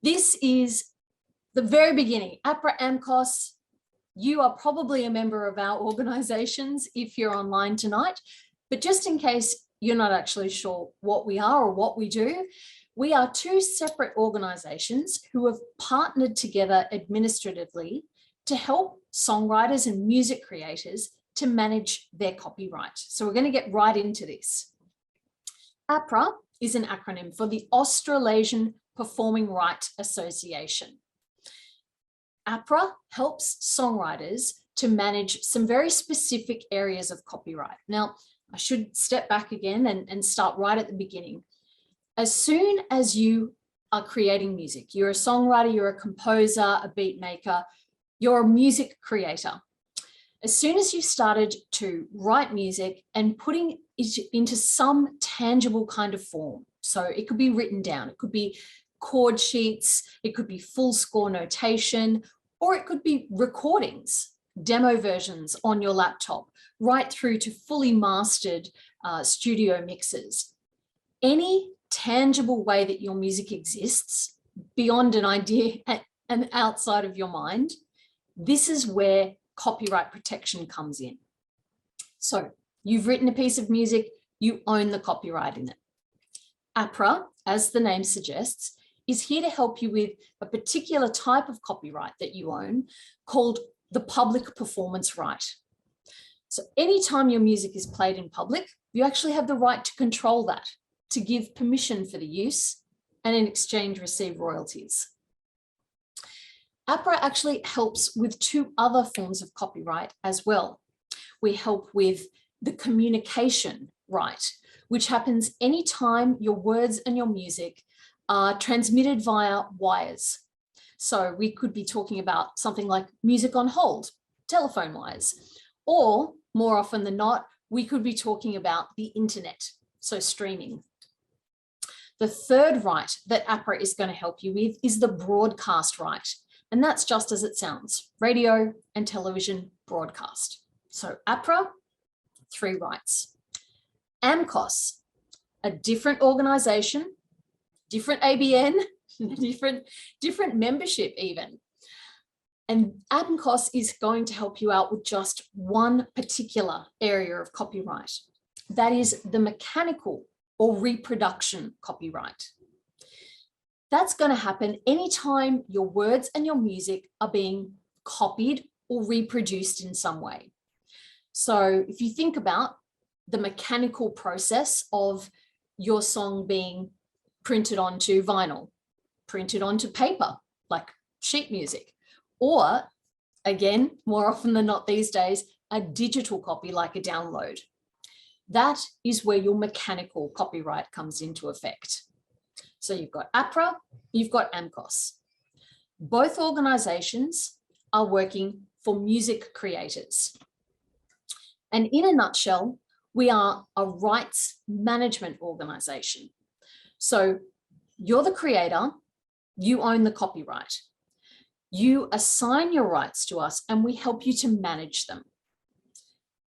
This is the very beginning. APRA AMCOS, you are probably a member of our organisations if you're online tonight, but just in case you're not actually sure what we are or what we do, we are two separate organisations who have partnered together administratively to help songwriters and music creators to manage their copyright. So we're going to get right into this. APRA is an acronym for the Australasian Performing Right Association. APRA helps songwriters to manage some very specific areas of copyright. Now, I should step back again and start right at the beginning. As soon as you are creating music, you're a songwriter, you're a composer, a beat maker, you're a music creator. As soon as you started to write music and putting it into some tangible kind of form, so it could be written down, it could be chord sheets, it could be full score notation, or it could be recordings, demo versions on your laptop, right through to fully mastered studio mixes. Any tangible way that your music exists beyond an idea and outside of your mind, this is where copyright protection comes in. So you've written a piece of music, you own the copyright in it. APRA, as the name suggests, is here to help you with a particular type of copyright that you own called the public performance right. So anytime your music is played in public, you actually have the right to control that, to give permission for the use and in exchange receive royalties. APRA actually helps with two other forms of copyright as well. We help with the communication right, which happens anytime your words and your music are transmitted via wires. So we could be talking about something like music on hold, telephone wires, or more often than not, we could be talking about the internet, so streaming. The third right that APRA is going to help you with is the broadcast right. And that's just as it sounds, radio and television broadcast. So APRA, three rights. AMCOS, a different organisation, different ABN, different membership even. And AMCOS is going to help you out with just one particular area of copyright. That is the mechanical or reproduction copyright. That's going to happen anytime your words and your music are being copied or reproduced in some way. So if you think about the mechanical process of your song being printed onto vinyl, printed onto paper, like sheet music, or again, more often than not these days, a digital copy like a download. That is where your mechanical copyright comes into effect. So you've got APRA, you've got AMCOS. Both organisations are working for music creators. And in a nutshell, we are a rights management organisation. So you're the creator, you own the copyright. You assign your rights to us and we help you to manage them.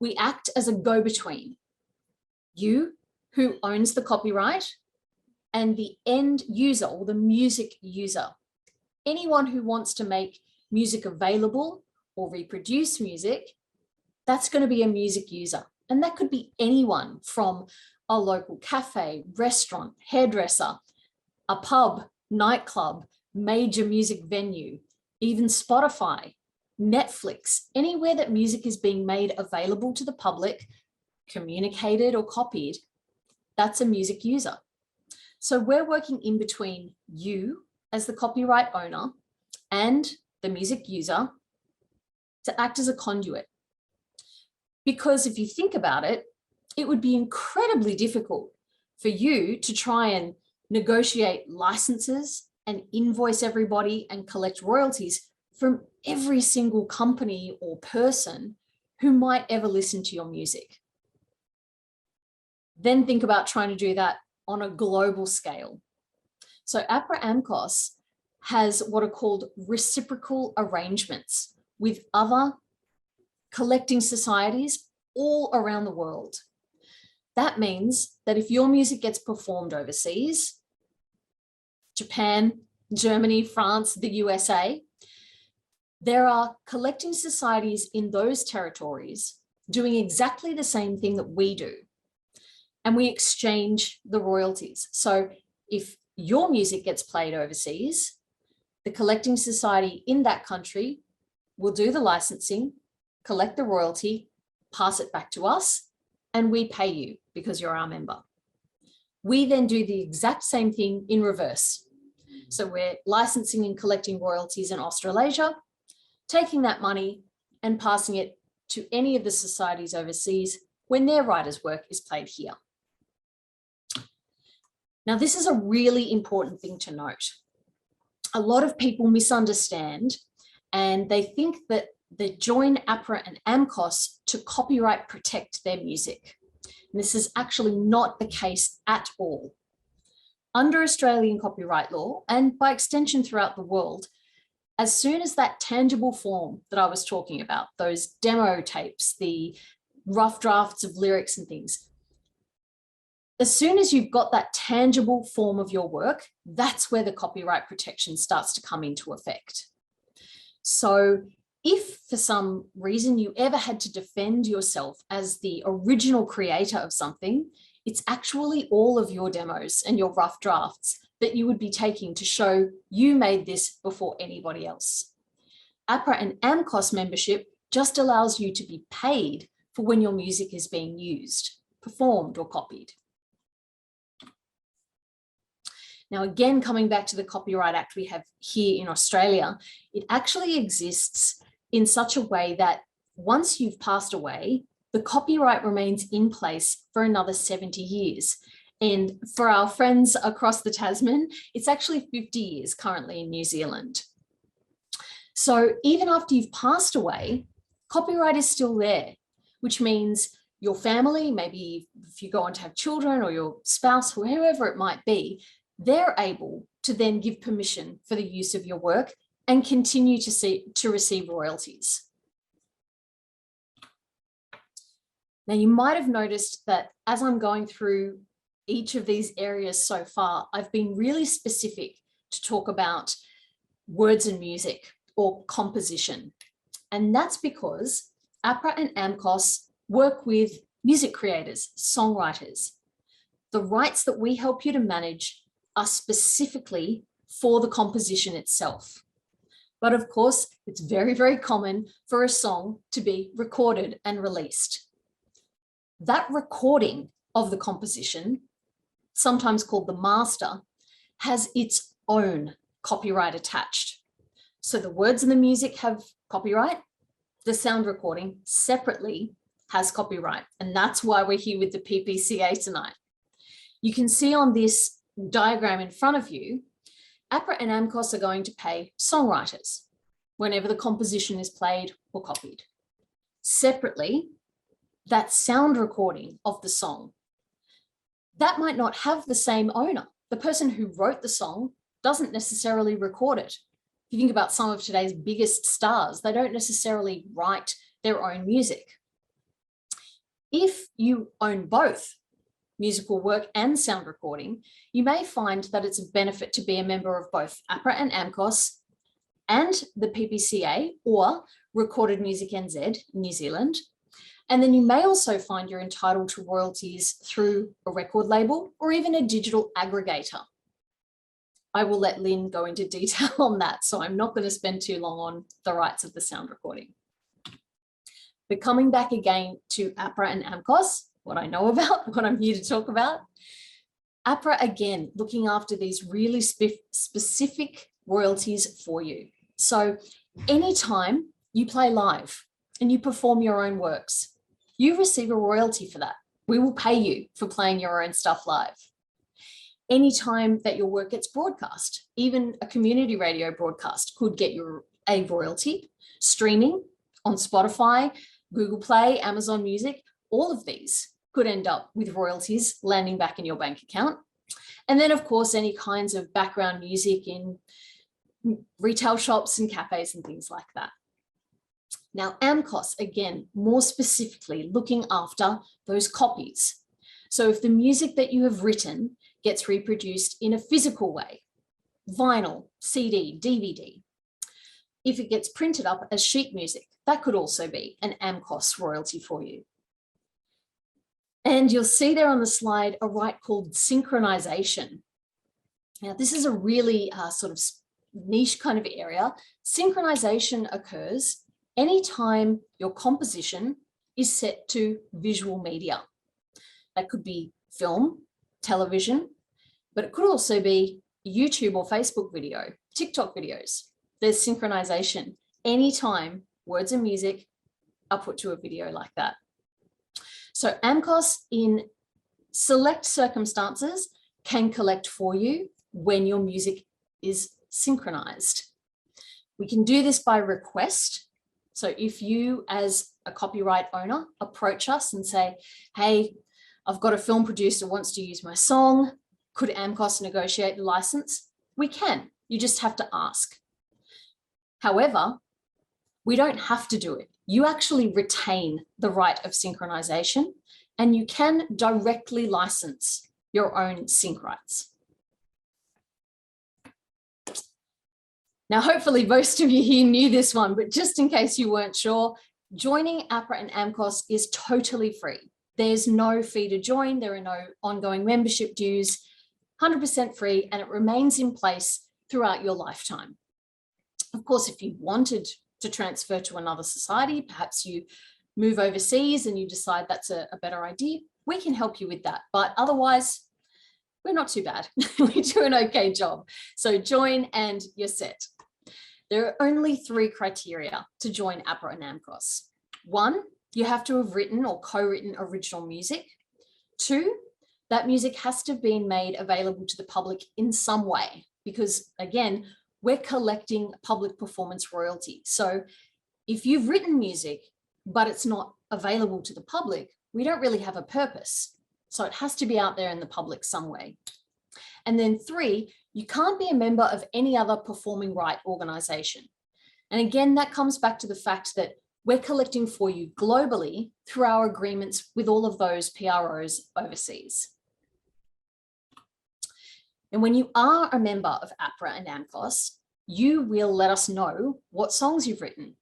We act as a go-between. You, who owns the copyright, and the end user or the music user. Anyone who wants to make music available or reproduce music, that's going to be a music user. And that could be anyone from a local cafe, restaurant, hairdresser, a pub, nightclub, major music venue, even Spotify, Netflix, anywhere that music is being made available to the public, communicated or copied, that's a music user. So we're working in between you as the copyright owner and the music user to act as a conduit. Because if you think about it, it would be incredibly difficult for you to try and negotiate licenses and invoice everybody and collect royalties from every single company or person who might ever listen to your music. Then think about trying to do that on a global scale. So APRA AMCOS has what are called reciprocal arrangements with other collecting societies all around the world. That means that if your music gets performed overseas, Japan, Germany, France, the USA. There are collecting societies in those territories doing exactly the same thing that we do. And we exchange the royalties. So if your music gets played overseas, the collecting society in that country will do the licensing, collect the royalty, pass it back to us, and we pay you because you're our member. We then do the exact same thing in reverse. So we're licensing and collecting royalties in Australasia, taking that money and passing it to any of the societies overseas when their writers' work is played here. Now, this is a really important thing to note. A lot of people misunderstand and they think that they join APRA and AMCOS to copyright protect their music. And this is actually not the case at all. Under Australian copyright law, and by extension throughout the world, as soon as that tangible form that I was talking about, those demo tapes, the rough drafts of lyrics and things, as soon as you've got that tangible form of your work, that's where the copyright protection starts to come into effect. So if for some reason you ever had to defend yourself as the original creator of something, it's actually all of your demos and your rough drafts that you would be taking to show you made this before anybody else. APRA and AMCOS membership just allows you to be paid for when your music is being used, performed or copied. Now, again, coming back to the Copyright Act we have here in Australia, it actually exists in such a way that once you've passed away, the copyright remains in place for another 70 years. And for our friends across the Tasman, it's actually 50 years currently in New Zealand. So even after you've passed away, copyright is still there, which means your family, maybe if you go on to have children or your spouse or whoever it might be, they're able to then give permission for the use of your work and continue to receive royalties. Now, you might have noticed that as I'm going through each of these areas so far, I've been really specific to talk about words and music or composition. And that's because APRA and AMCOS work with music creators, songwriters. The rights that we help you to manage are specifically for the composition itself. But of course, it's very, very common for a song to be recorded and released. That recording of the composition, sometimes called the master, has its own copyright attached. So the words and the music have copyright, the sound recording separately has copyright. And that's why we're here with the PPCA tonight. You can see on this diagram in front of you, APRA and AMCOS are going to pay songwriters whenever the composition is played or copied. Separately, that sound recording of the song, that might not have the same owner. The person who wrote the song doesn't necessarily record it. If you think about some of today's biggest stars, they don't necessarily write their own music. If you own both, musical work and sound recording, you may find that it's a benefit to be a member of both APRA and AMCOS and the PPCA or Recorded Music NZ, New Zealand. And then you may also find you're entitled to royalties through a record label or even a digital aggregator. I will let Lynne go into detail on that, so I'm not going to spend too long on the rights of the sound recording. But coming back again to APRA and AMCOS, what I know about, what I'm here to talk about. APRA, again, looking after these really specific royalties for you. So anytime you play live and you perform your own works, you receive a royalty for that. We will pay you for playing your own stuff live. Anytime that your work gets broadcast, even a community radio broadcast could get you a royalty. Streaming on Spotify, Google Play, Amazon Music, all of these could end up with royalties landing back in your bank account. And then, of course, any kinds of background music in retail shops and cafes and things like that. Now, AMCOS, again, more specifically looking after those copies. So if the music that you have written gets reproduced in a physical way, vinyl, CD, DVD. If it gets printed up as sheet music, that could also be an AMCOS royalty for you. And you'll see there on the slide a right called synchronization. Now, this is a really sort of niche kind of area. Synchronization occurs anytime your composition is set to visual media. That could be film, television, but it could also be YouTube or Facebook video, TikTok videos. There's synchronization anytime words and music are put to a video like that. So AMCOS, in select circumstances, can collect for you when your music is synchronized. We can do this by request. So if you, as a copyright owner, approach us and say, hey, I've got a film producer who wants to use my song, could AMCOS negotiate the license? We can. You just have to ask. However, we don't have to do it. You actually retain the right of synchronization, and you can directly license your own sync rights. Now, hopefully most of you here knew this one, but just in case you weren't sure, joining APRA and AMCOS is totally free. There's no fee to join. There are no ongoing membership dues, 100% free, and it remains in place throughout your lifetime. Of course, if you wanted to transfer to another society, perhaps you move overseas and you decide that's a better idea, we can help you with that. But otherwise, we're not too bad. We do an okay job. So join and you're set. There are only 3 criteria to join APRA and AMCOS. 1, you have to have written or co-written original music. 2, that music has to have been made available to the public in some way, because again, we're collecting public performance royalty. So if you've written music, but it's not available to the public, we don't really have a purpose. So it has to be out there in the public some way. And then 3, you can't be a member of any other performing right organization. And again, that comes back to the fact that we're collecting for you globally through our agreements with all of those PROs overseas. And when you are a member of APRA and AMCOS, you will let us know what songs you've written.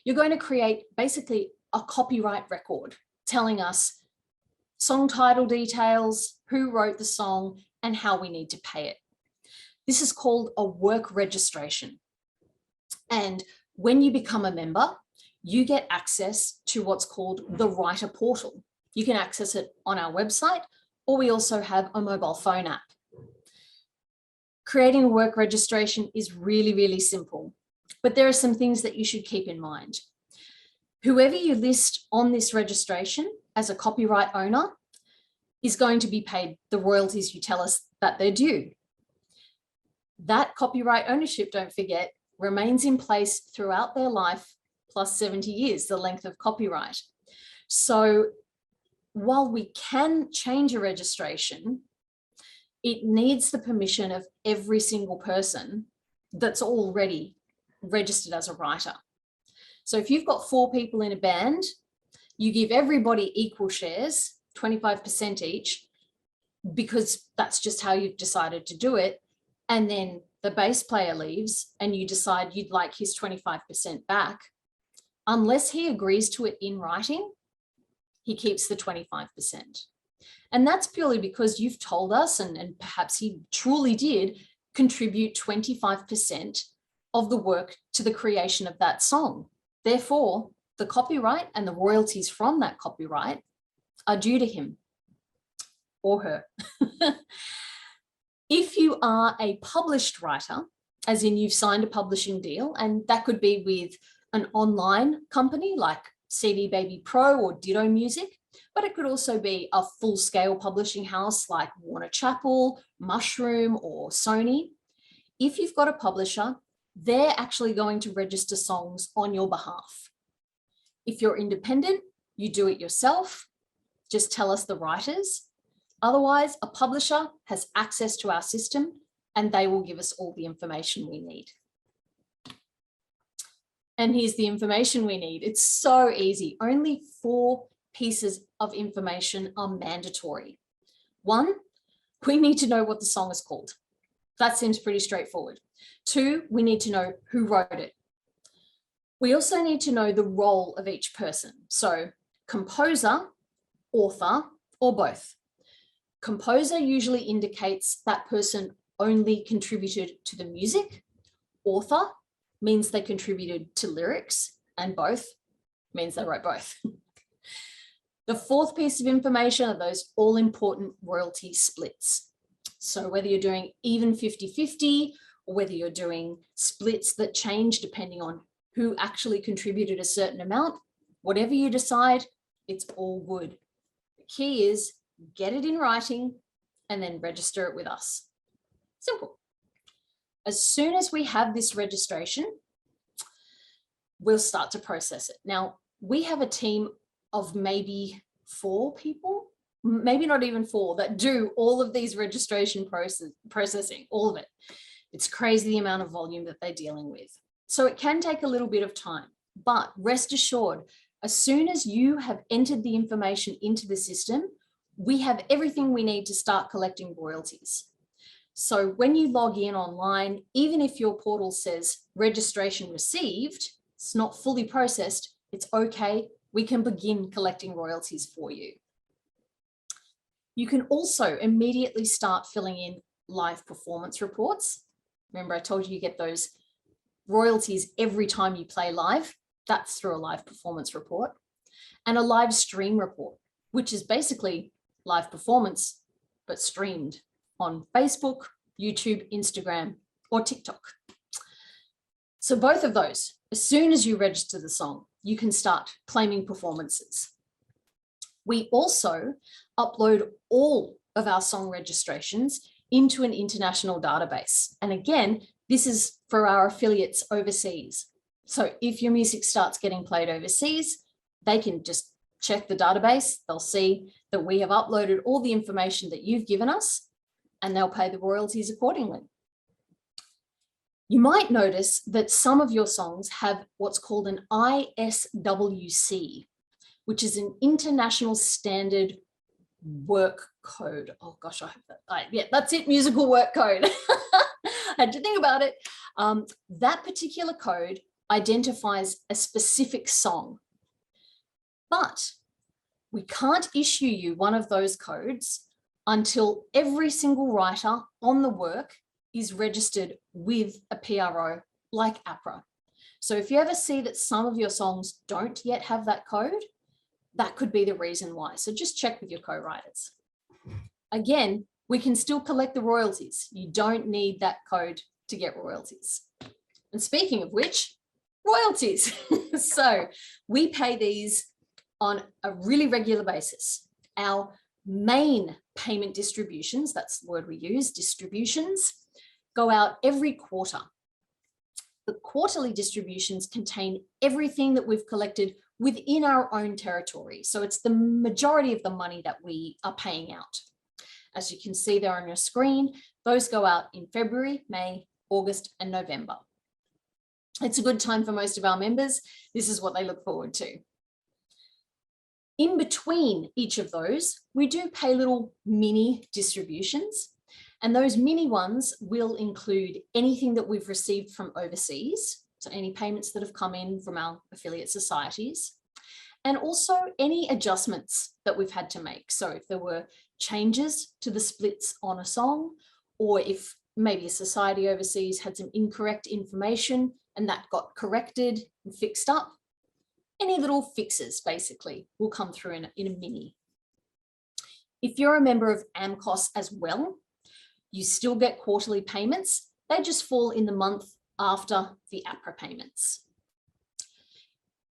You're going to create basically a copyright record telling us song title details, who wrote the song, and how we need to pay it. This is called a work registration. And when you become a member, you get access to what's called the writer portal. You can access it on our website, or we also have a mobile phone app. Creating a work registration is really, really simple, but there are some things that you should keep in mind. Whoever you list on this registration as a copyright owner is going to be paid the royalties you tell us that they're due. That copyright ownership, don't forget, remains in place throughout their life plus 70 years, the length of copyright. So while we can change a registration, it needs the permission of every single person that's already registered as a writer. So if you've got 4 people in a band, you give everybody equal shares, 25% each, because that's just how you've decided to do it. And then the bass player leaves and you decide you'd like his 25% back. Unless he agrees to it in writing, he keeps the 25%. And that's purely because you've told us, and perhaps he truly did, contribute 25% of the work to the creation of that song. Therefore, the copyright and the royalties from that copyright are due to him or her. If you are a published writer, as in you've signed a publishing deal, and that could be with an online company like CD Baby Pro or Ditto Music, but it could also be a full-scale publishing house like Warner Chappell, Mushroom, or Sony. If you've got a publisher, they're actually going to register songs on your behalf. If you're independent, you do it yourself. Just tell us the writers. Otherwise, a publisher has access to our system and they will give us all the information we need. And here's the information we need. It's so easy. Only 4 pieces of information are mandatory. 1, we need to know what the song is called. That seems pretty straightforward. 2, we need to know who wrote it. We also need to know the role of each person. So composer, author, or both. Composer usually indicates that person only contributed to the music. Author means they contributed to lyrics, and both means they wrote both. The 4th piece of information are those all-important royalty splits. So whether you're doing even 50-50, or whether you're doing splits that change depending on who actually contributed a certain amount, whatever you decide, it's all good. The key is get it in writing and then register it with us. Simple. As soon as we have this registration, we'll start to process it. Now, we have a team of maybe 4 people, maybe not even 4, that do all of these registration processing, all of it. It's crazy the amount of volume that they're dealing with. So it can take a little bit of time, but rest assured, as soon as you have entered the information into the system, we have everything we need to start collecting royalties. So when you log in online, even if your portal says registration received, it's not fully processed, it's okay. We can begin collecting royalties for you. You can also immediately start filling in live performance reports. Remember, I told you you get those royalties every time you play live. That's through a live performance report. And a live stream report, which is basically live performance, but streamed on Facebook, YouTube, Instagram, or TikTok. So both of those, as soon as you register the song, you can start claiming performances. We also upload all of our song registrations into an international database. And again, this is for our affiliates overseas. So if your music starts getting played overseas, they can just check the database. They'll see that we have uploaded all the information that you've given us, and they'll pay the royalties accordingly. You might notice that some of your songs have what's called an ISWC, which is an international standard work code. Oh gosh, I have that. Yeah, that's it, musical work code. I had to think about it. That particular code identifies a specific song, but we can't issue you one of those codes until every single writer on the work is registered with a PRO like APRA. So if you ever see that some of your songs don't yet have that code, that could be the reason why. So just check with your co-writers. Again, we can still collect the royalties. You don't need that code to get royalties. And speaking of which, royalties. So we pay these on a really regular basis. Our main payment distributions, that's the word we use, distributions, go out every quarter. The quarterly distributions contain everything that we've collected within our own territory. So it's the majority of the money that we are paying out. As you can see there on your screen, those go out in February, May, August, and November. It's a good time for most of our members. This is what they look forward to. In between each of those, we do pay little mini distributions, and those mini ones will include anything that we've received from overseas, so any payments that have come in from our affiliate societies, and also any adjustments that we've had to make. So if there were changes to the splits on a song, or if maybe a society overseas had some incorrect information and that got corrected and fixed up, any little fixes basically will come through in a mini. If you're a member of AMCOS as well, you still get quarterly payments. They just fall in the month after the APRA payments.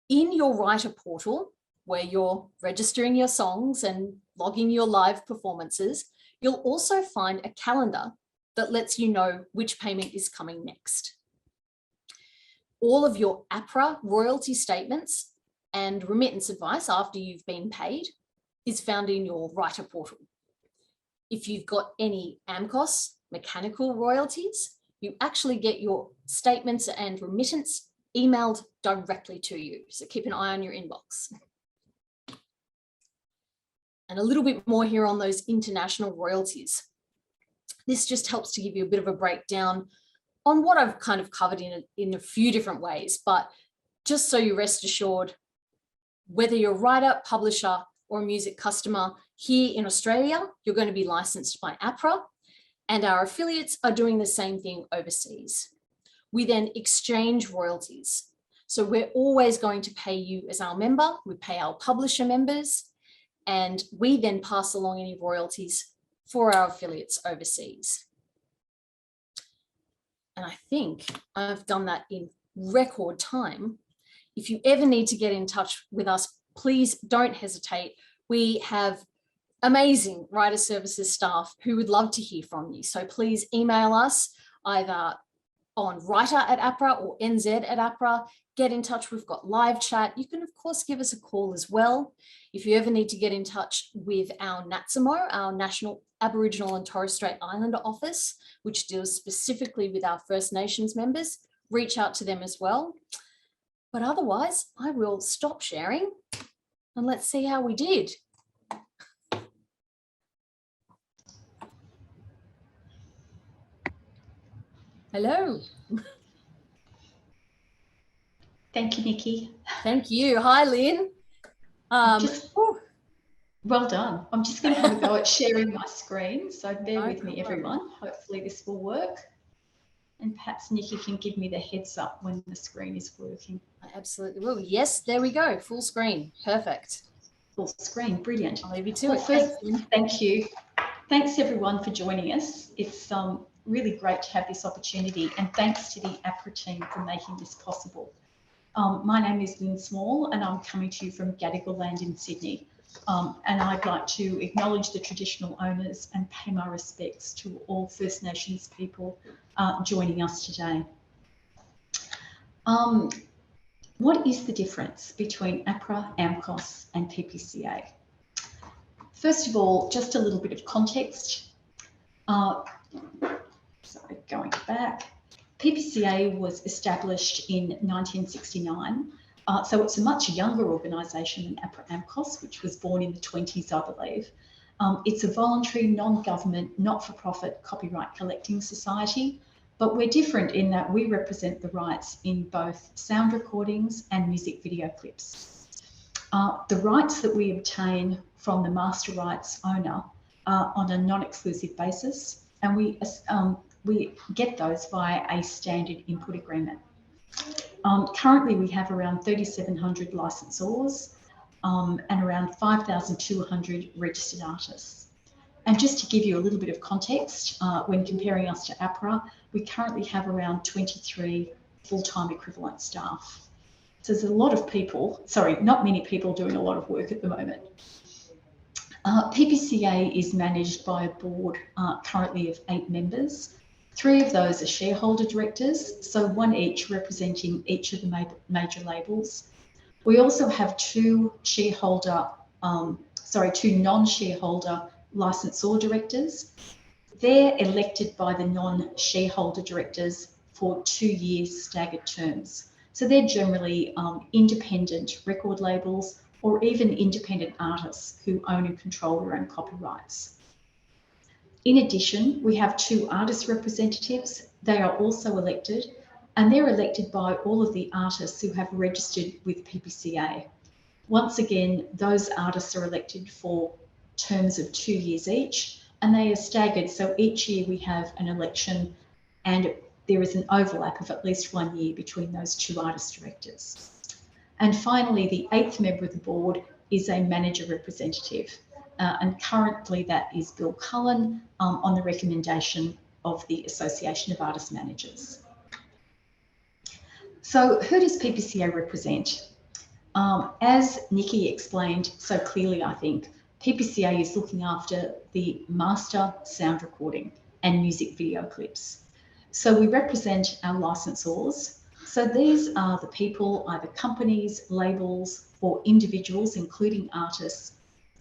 In your writer portal, where you're registering your songs and logging your live performances, you'll also find a calendar that lets you know which payment is coming next. All of your APRA royalty statements and remittance advice after you've been paid is found in your writer portal. If you've got any AMCOS mechanical royalties, you actually get your statements and remittance emailed directly to you. So keep an eye on your inbox. And a little bit more here on those international royalties. This just helps to give you a bit of a breakdown on what I've kind of covered in a few different ways, but just so you rest assured, whether you're a writer, publisher, or a music customer here in Australia, you're going to be licensed by APRA, and our affiliates are doing the same thing overseas. We then exchange royalties. So we're always going to pay you as our member, we pay our publisher members, and we then pass along any royalties for our affiliates overseas. And I think I've done that in record time. If you ever need to get in touch with us, please don't hesitate. We have amazing writer services staff who would love to hear from you. So please email us either on writer@APRA or nz@APRA. Get in touch. We've got live chat. You can, of course, give us a call as well. If you ever need to get in touch with our NATSAMO, our National Aboriginal and Torres Strait Islander office, which deals specifically with our First Nations members, reach out to them as well. But otherwise, I will stop sharing and let's see how we did. Hello. Thank you, Nikki. Thank you. Hi, Lynne. Well done. I'm just going to have a go at sharing my screen. So bear with me, problem. everyone. Hopefully this will work. And perhaps Nikki can give me the heads up when the screen is working. I absolutely will. Yes, there we go. Full screen. Perfect. Full screen. Brilliant. I'll leave you to Well, it. first, thank you. Thanks, everyone, for joining us. It's really great to have this opportunity. And thanks to the APRA team for making this possible. My name is Lynne Small, and I'm coming to you from Gadigal land in Sydney. And I'd like to acknowledge the traditional owners and pay my respects to all First Nations people joining us today. What is the difference between APRA, AMCOS and PPCA? First of all, just a little bit of context. Sorry, going back. PPCA was established in 1969. So it's a much younger organisation than APRA AMCOS, which was born in the 20s, I believe. It's a voluntary, non-government, not-for-profit copyright collecting society, but we're different in that we represent the rights in both sound recordings and music video clips. The rights that we obtain from the master rights owner are on a non-exclusive basis, and we get those via a standard input agreement. Currently, we have around 3,700 licensors and around 5,200 registered artists. And just to give you a little bit of context, when comparing us to APRA, we currently have around 23 full-time equivalent staff. So there's a lot of people, sorry, not many people doing a lot of work at the moment. PPCA is managed by a board currently of 8 members. 3 of those are shareholder directors, so 1 each representing each of the major labels. We also have 2 non-shareholder licensor directors. They're elected by the non-shareholder directors for 2 years staggered terms. So they're generally independent record labels or even independent artists who own and control their own copyrights. In addition, we have 2 artist representatives. They are also elected, and they're elected by all of the artists who have registered with PPCA. Once again, those artists are elected for terms of 2 years each, and they are staggered. So each year we have an election, and there is an overlap of at least 1 year between those 2 artist directors. And finally, the 8th member of the board is a manager representative. And currently that is Bill Cullen on the recommendation of the Association of Artist Managers. So who does PPCA represent? As Nikki explained so clearly, I think, PPCA is looking after the master sound recording and music video clips. So we represent our licensors. So these are the people, either companies, labels, or individuals, including artists,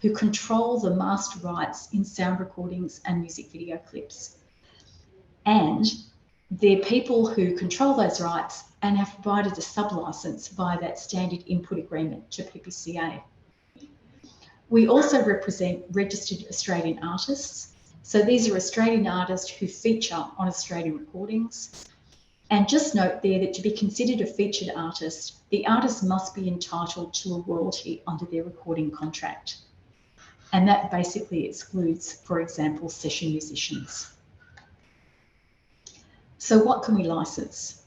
who control the master rights in sound recordings and music video clips. And they're people who control those rights and have provided a sub-license via that standard input agreement to PPCA. We also represent registered Australian artists, So these are Australian artists who feature on Australian recordings. And just note there that to be considered a featured artist, the artist must be entitled to a royalty under their recording contract. And that basically excludes, for example, session musicians. So what can we license?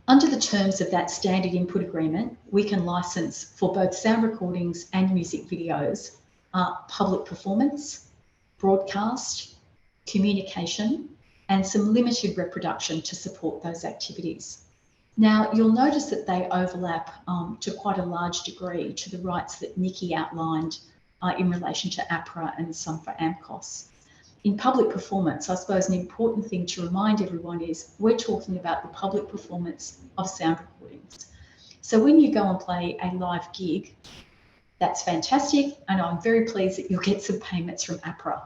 Under the terms of that standard input agreement, we can license for both sound recordings and music videos, public performance, broadcast, communication, and some limited reproduction to support those activities. Now, you'll notice that they overlap to quite a large degree to the rights that Nikki outlined in relation to APRA and some for AMCOS. In public performance, I suppose an important thing to remind everyone is we're talking about the public performance of sound recordings. So when you go and play a live gig, that's fantastic, and I'm very pleased that you'll get some payments from APRA.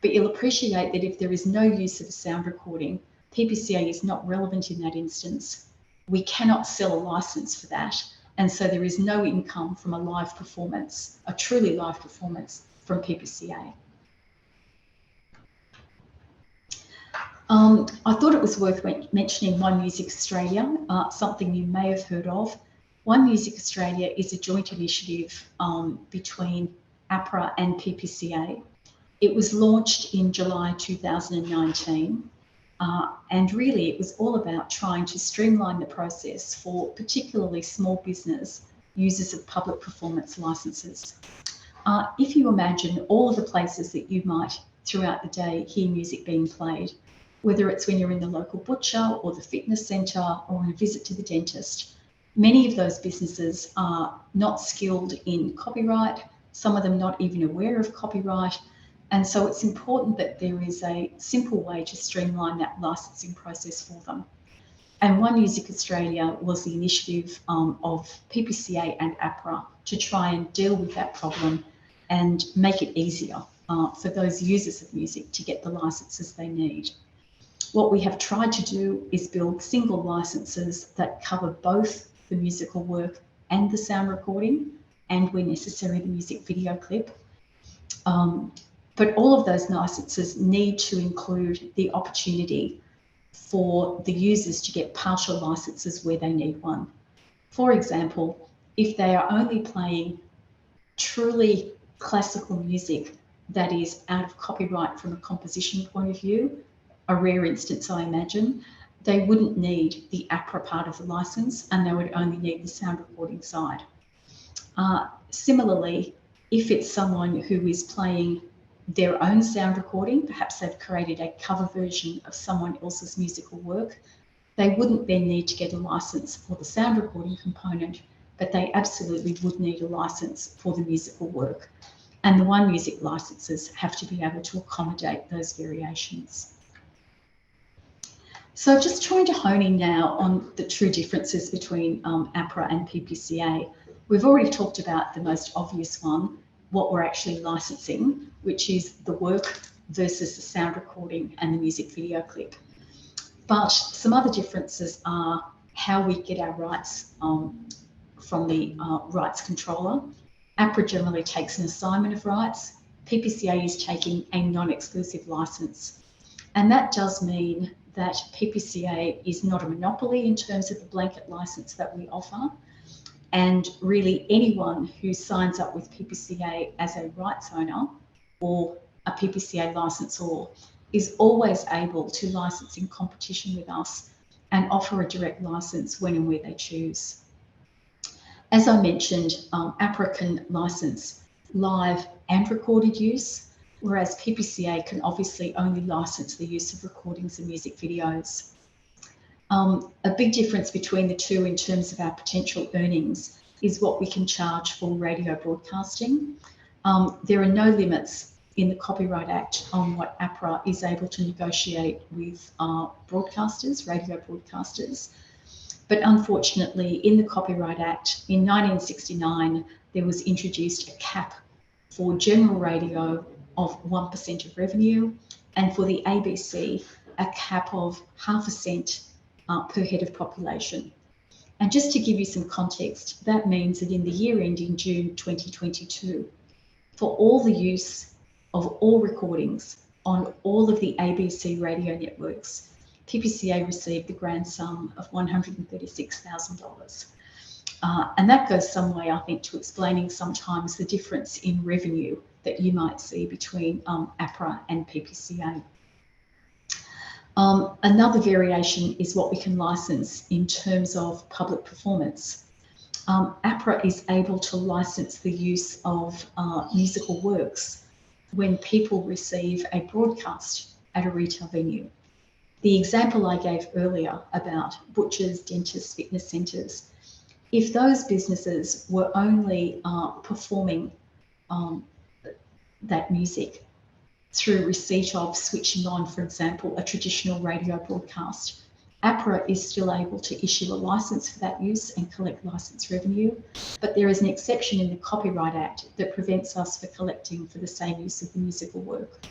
But you'll appreciate that if there is no use of a sound recording, PPCA is not relevant in that instance. We cannot sell a license for that, and so there is no income from a live performance, a truly live performance from PPCA. I thought it was worth mentioning OneMusic Australia, something you may have heard of. OneMusic Australia is a joint initiative between APRA and PPCA. It was launched in July 2019, and really it was all about trying to streamline the process for particularly small business users of public performance licenses. If you imagine all of the places that you might throughout the day hear music being played, whether it's when you're in the local butcher or the fitness centre or on a visit to the dentist, many of those businesses are not skilled in copyright, some of them not even aware of copyright. And so it's important that there is a simple way to streamline that licensing process for them. And OneMusic Australia was the initiative of PPCA and APRA to try and deal with that problem and make it easier for those users of music to get the licenses they need. What we have tried to do is build single licenses that cover both the musical work and the sound recording, and where necessary, the music video clip. But all of those licenses need to include the opportunity for the users to get partial licenses where they need one. For example, if they are only playing truly classical music that is out of copyright from a composition point of view, a rare instance I imagine, they wouldn't need the APRA part of the license, and they would only need the sound recording side. Similarly, if it's someone who is playing their own sound recording, perhaps they've created a cover version of someone else's musical work, they wouldn't then need to get a license for the sound recording component, but they absolutely would need a license for the musical work. And the OneMusic licenses have to be able to accommodate those variations. So just trying to hone in now on the true differences between APRA and PPCA. We've already talked about the most obvious one, what we're actually licensing, which is the work versus the sound recording and the music video clip. But some other differences are how we get our rights from the rights controller. APRA generally takes an assignment of rights. PPCA is taking a non-exclusive license. And that does mean that PPCA is not a monopoly in terms of the blanket license that we offer. And really anyone who signs up with PPCA as a rights owner or a PPCA licensor is always able to license in competition with us and offer a direct license when and where they choose. As I mentioned, APRA can license live and recorded use, whereas PPCA can obviously only license the use of recordings and music videos. A big difference between the two in terms of our potential earnings is what we can charge for radio broadcasting. There are no limits in the Copyright Act on what APRA is able to negotiate with broadcasters, radio broadcasters. But unfortunately, in the Copyright Act in 1969, there was introduced a cap for general radio of 1% of revenue, and for the ABC, a cap of 0.5 cent per head of population. And just to give you some context, that means that in the year ending June 2022, for all the use of all recordings on all of the ABC radio networks, PPCA received the grand sum of $136,000. And that goes some way, I think, to explaining sometimes the difference in revenue that you might see between APRA and PPCA. Another variation is what we can license in terms of public performance. APRA is able to license the use of musical works when people receive a broadcast at a retail venue. The example I gave earlier about butchers, dentists, fitness centres, if those businesses were only performing that music through receipt of switching on, for example, a traditional radio broadcast, APRA is still able to issue a licence for that use and collect licence revenue, but there is an exception in the Copyright Act that prevents us from collecting for the same use of the musical work.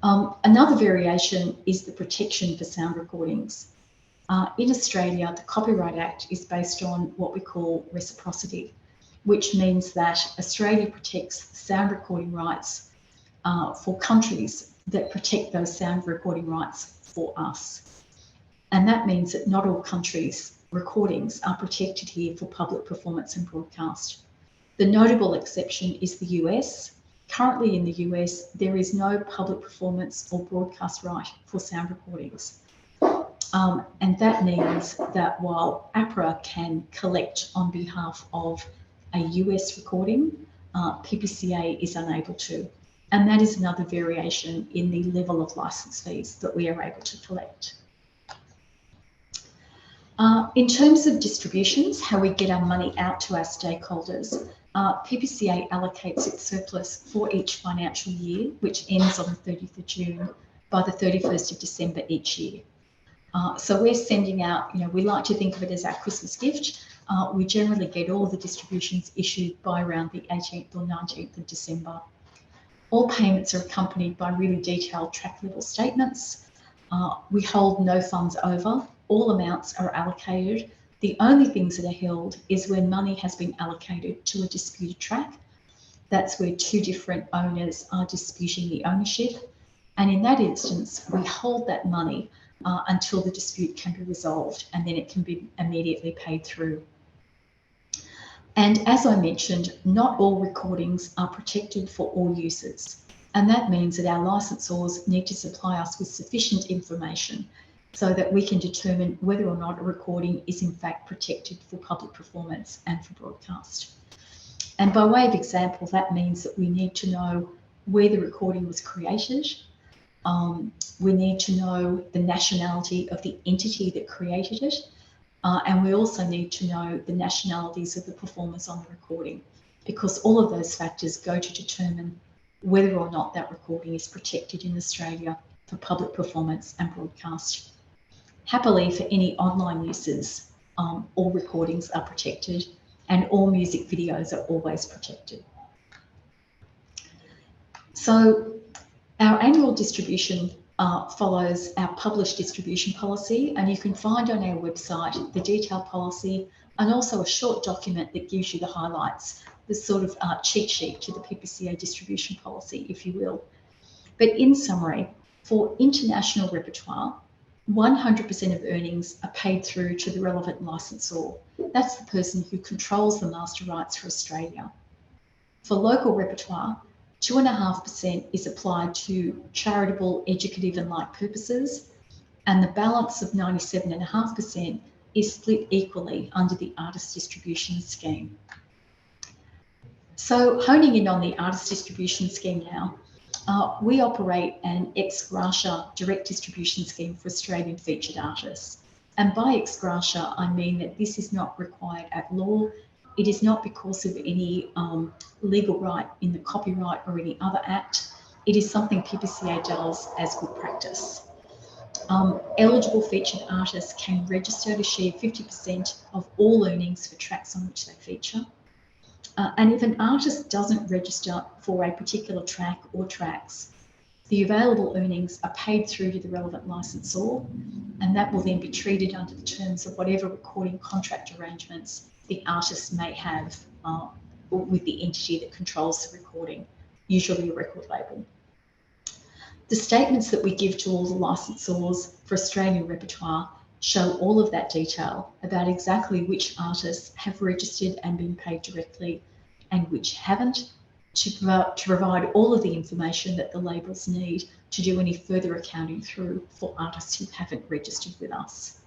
Another variation is the protection for sound recordings. In Australia, the Copyright Act is based on what we call reciprocity, which means that Australia protects sound recording rights for countries that protect those sound recording rights for us. And that means that not all countries' recordings are protected here for public performance and broadcast. The notable exception is the US. Currently in the US, there is no public performance or broadcast right for sound recordings. And that means that while APRA can collect on behalf of a US recording, PPCA is unable to. And that is another variation in the level of licence fees that we are able to collect. In terms of distributions, how we get our money out to our stakeholders, PPCA allocates its surplus for each financial year, which ends on the 30th of June, by the 31st of December each year. So we're sending out, we like to think of it as our Christmas gift. We generally get all the distributions issued by around the 18th or 19th of December. All payments are accompanied by really detailed track level statements. We hold no funds over. All amounts are allocated. The only things that are held is when money has been allocated to a disputed track. That's where two different owners are disputing the ownership. And in that instance, we hold that money until the dispute can be resolved, and then it can be immediately paid through. And as I mentioned, not all recordings are protected for all uses. And that means that our licensors need to supply us with sufficient information so that we can determine whether or not a recording is in fact protected for public performance and for broadcast. And by way of example, that means that we need to know where the recording was created. We need to know the nationality of the entity that created it. And we also need to know the nationalities of the performers on the recording, because all of those factors go to determine whether or not that recording is protected in Australia for public performance and broadcast. Happily, for any online uses, all recordings are protected and all music videos are always protected. So our annual distribution follows our published distribution policy, and you can find on our website the detailed policy and also a short document that gives you the highlights, the sort of cheat sheet to the PPCA distribution policy, if you will. But in summary, for international repertoire, 100% of earnings are paid through to the relevant licensor. That's the person who controls the master rights for Australia. For local repertoire, 2.5% is applied to charitable, educative and like purposes, and the balance of 97.5% is split equally under the artist distribution scheme. So honing in on the artist distribution scheme now, we operate an ex gratia direct distribution scheme for Australian featured artists. And by ex gratia, I mean that this is not required at law. It is not because of any legal right in the copyright or any other act. It is something PPCA does as good practice. Eligible featured artists can register to share 50% of all earnings for tracks on which they feature. And if an artist doesn't register for a particular track or tracks, the available earnings are paid through to the relevant licensor, and that will then be treated under the terms of whatever recording contract arrangements the artist may have with the entity that controls the recording, usually a record label. The statements that we give to all the licensors for Australian repertoire show all of that detail about exactly which artists have registered and been paid directly and which haven't, to provide all of the information that the labels need to do any further accounting through for artists who haven't registered with us.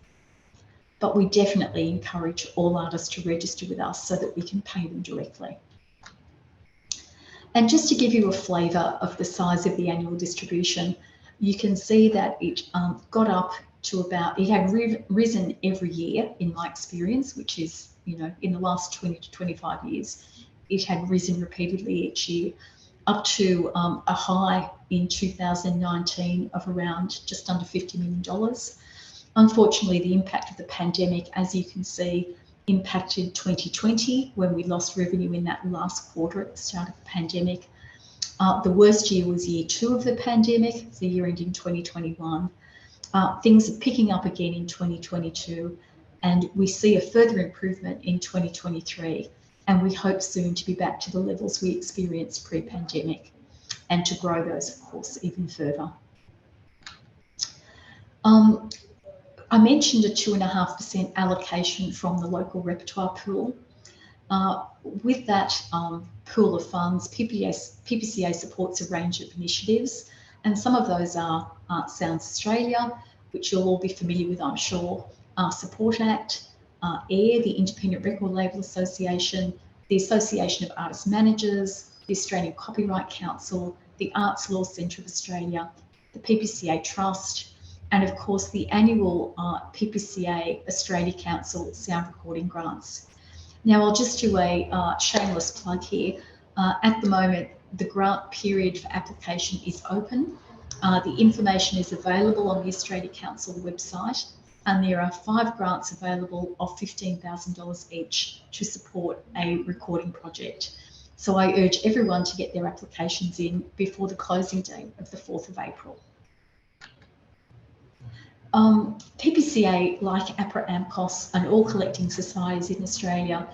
But we definitely encourage all artists to register with us so that we can pay them directly. And just to give you a flavour of the size of the annual distribution, you can see that it got up to about, it had risen every year in my experience, which is, you know, in the last 20 to 25 years, it had risen repeatedly each year, up to a high in 2019 of around just under $50 million. Unfortunately, the impact of the pandemic, as you can see, impacted 2020 when we lost revenue in that last quarter at the start of the pandemic. The worst year was year 2 of the pandemic, the year ending 2021. Things are picking up again in 2022, and we see a further improvement in 2023, and we hope soon to be back to the levels we experienced pre-pandemic, and to grow those, of course, even further. I mentioned a 2.5% allocation from the local repertoire pool. With that pool of funds, PPCA supports a range of initiatives, and some of those are Sounds Australia, which you'll all be familiar with, I'm sure, Support Act, AIR, the Independent Record Label Association, the Association of Artist Managers, the Australian Copyright Council, the Arts Law Centre of Australia, the PPCA Trust, and of course the annual PPCA Australia Council Sound Recording Grants. Now I'll just do a shameless plug here. At the moment, the grant period for application is open. The information is available on the Australia Council website, and there are 5 grants available of $15,000 each to support a recording project. So I urge everyone to get their applications in before the closing date of the 4th of April. PPCA, like APRA AMCOS and all collecting societies in Australia,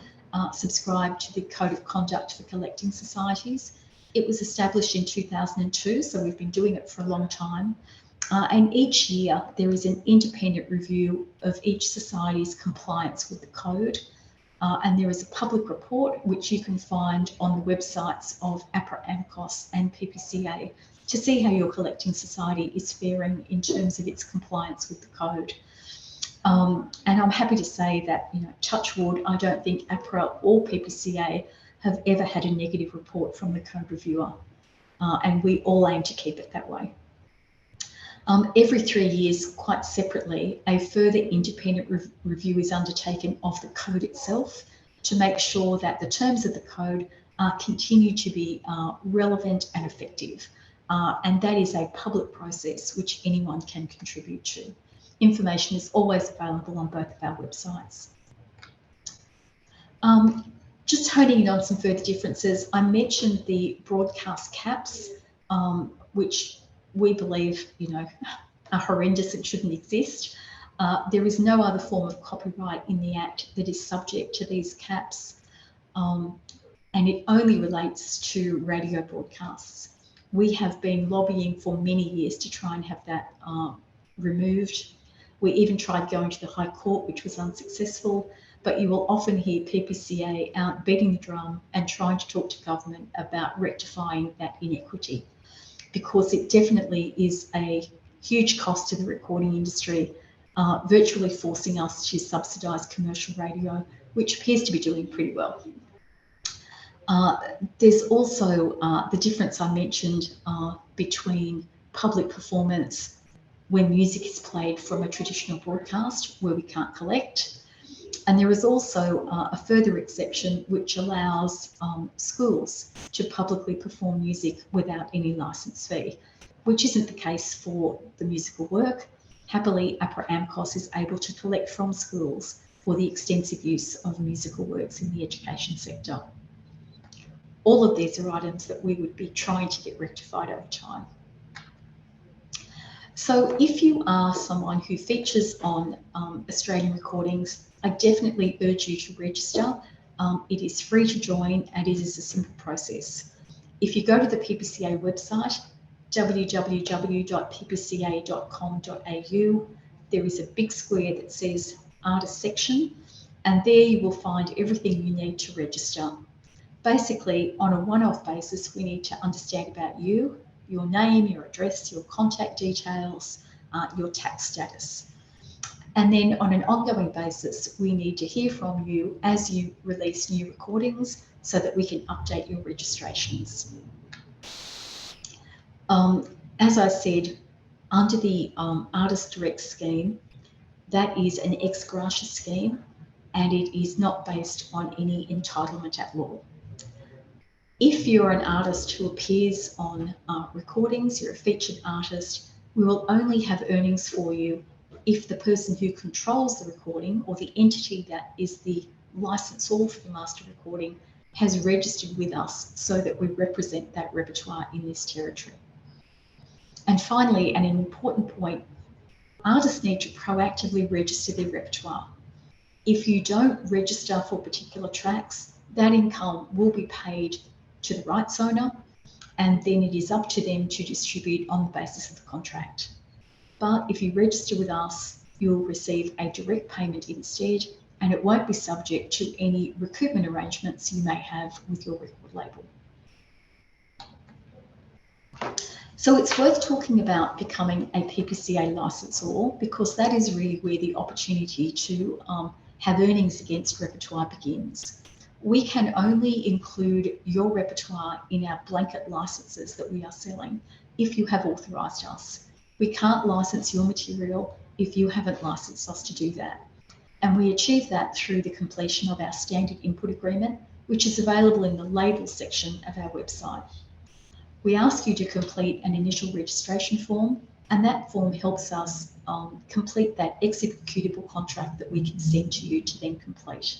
subscribe to the Code of Conduct for Collecting Societies. It was established in 2002, so we've been doing it for a long time. And each year there is an independent review of each society's compliance with the code. And there is a public report which you can find on the websites of APRA AMCOS and PPCA to see how your collecting society is faring in terms of its compliance with the code. And I'm happy to say that, you know, touch wood, I don't think APRA or PPCA have ever had a negative report from the code reviewer, and we all aim to keep it that way. Every 3 years, quite separately, a further independent review is undertaken of the code itself to make sure that the terms of the code continue to be relevant and effective. And that is a public process which anyone can contribute to. Information is always available on both of our websites. Just honing in on some further differences, I mentioned the broadcast caps, which we believe, you know, are horrendous and shouldn't exist. There is no other form of copyright in the Act that is subject to these caps, and it only relates to radio broadcasts. We have been lobbying for many years to try and have that removed. We even tried going to the High Court, which was unsuccessful, but you will often hear PPCA out beating the drum and trying to talk to government about rectifying that inequity, because it definitely is a huge cost to the recording industry, virtually forcing us to subsidise commercial radio, which appears to be doing pretty well. There's also the difference I mentioned between public performance when music is played from a traditional broadcast where we can't collect. And there is also a further exception which allows schools to publicly perform music without any licence fee, which isn't the case for the musical work. Happily, APRA AMCOS is able to collect from schools for the extensive use of musical works in the education sector. All of these are items that we would be trying to get rectified over time. So if you are someone who features on Australian recordings, I definitely urge you to register. It is free to join and it is a simple process. If you go to the PPCA website, www.ppca.com.au. There is a big square that says Artist section, and there you will find everything you need to register. Basically, on a one-off basis, we need to understand about you, your name, your address, your contact details, your tax status. And then on an ongoing basis, we need to hear from you as you release new recordings so that we can update your registrations. As I said, under the Artist Direct scheme, that is an ex gratia scheme, and it is not based on any entitlement at law. If you're an artist who appears on recordings, you're a featured artist, we will only have earnings for you if the person who controls the recording or the entity that is the licensor for the master recording has registered with us so that we represent that repertoire in this territory. And finally, and an important point, artists need to proactively register their repertoire. If you don't register for particular tracks, that income will be paid to the rights owner, and then it is up to them to distribute on the basis of the contract. But if you register with us, you'll receive a direct payment instead, and it won't be subject to any recoupment arrangements you may have with your record label. So it's worth talking about becoming a PPCA licensor, because that is really where the opportunity to have earnings against repertoire begins. We can only include your repertoire in our blanket licenses that we are selling if you have authorised us. We can't license your material if you haven't licensed us to do that. And we achieve that through the completion of our standard input agreement, which is available in the label section of our website. We ask you to complete an initial registration form, and that form helps us complete that executable contract that we can send to you to then complete.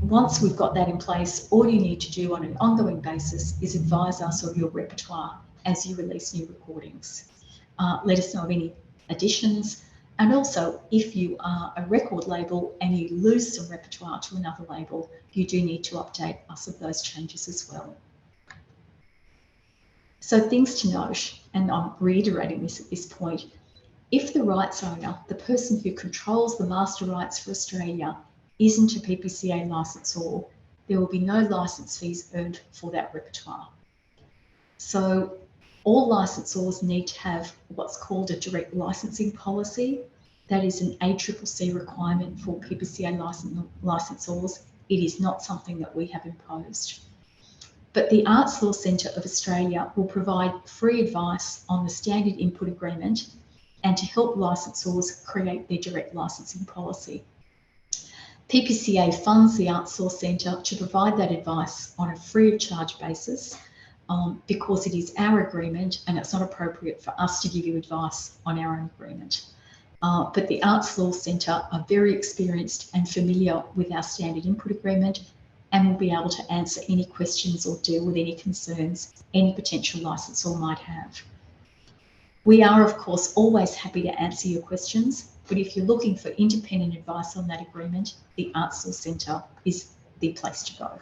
Once we've got that in place, all you need to do on an ongoing basis is advise us of your repertoire as you release new recordings. Let us know of any additions, and also if you are a record label and you lose some repertoire to another label, you do need to update us of those changes as well. So things to note, and I'm reiterating this at this point, if the rights owner, the person who controls the master rights for Australia, isn't a PPCA licensor, there will be no licence fees earned for that repertoire. So all licensors need to have what's called a direct licensing policy. That is an ACCC requirement for PPCA licensors. It is not something that we have imposed. But the Arts Law Centre of Australia will provide free advice on the standard input agreement and to help licensors create their direct licensing policy. PPCA funds the Arts Law Centre to provide that advice on a free of charge basis because it is our agreement and it's not appropriate for us to give you advice on our own agreement. But the Arts Law Centre are very experienced and familiar with our standard input agreement and will be able to answer any questions or deal with any concerns any potential licensor might have. We are, of course, always happy to answer your questions, but if you're looking for independent advice on that agreement, the Arts Law Centre is the place to go.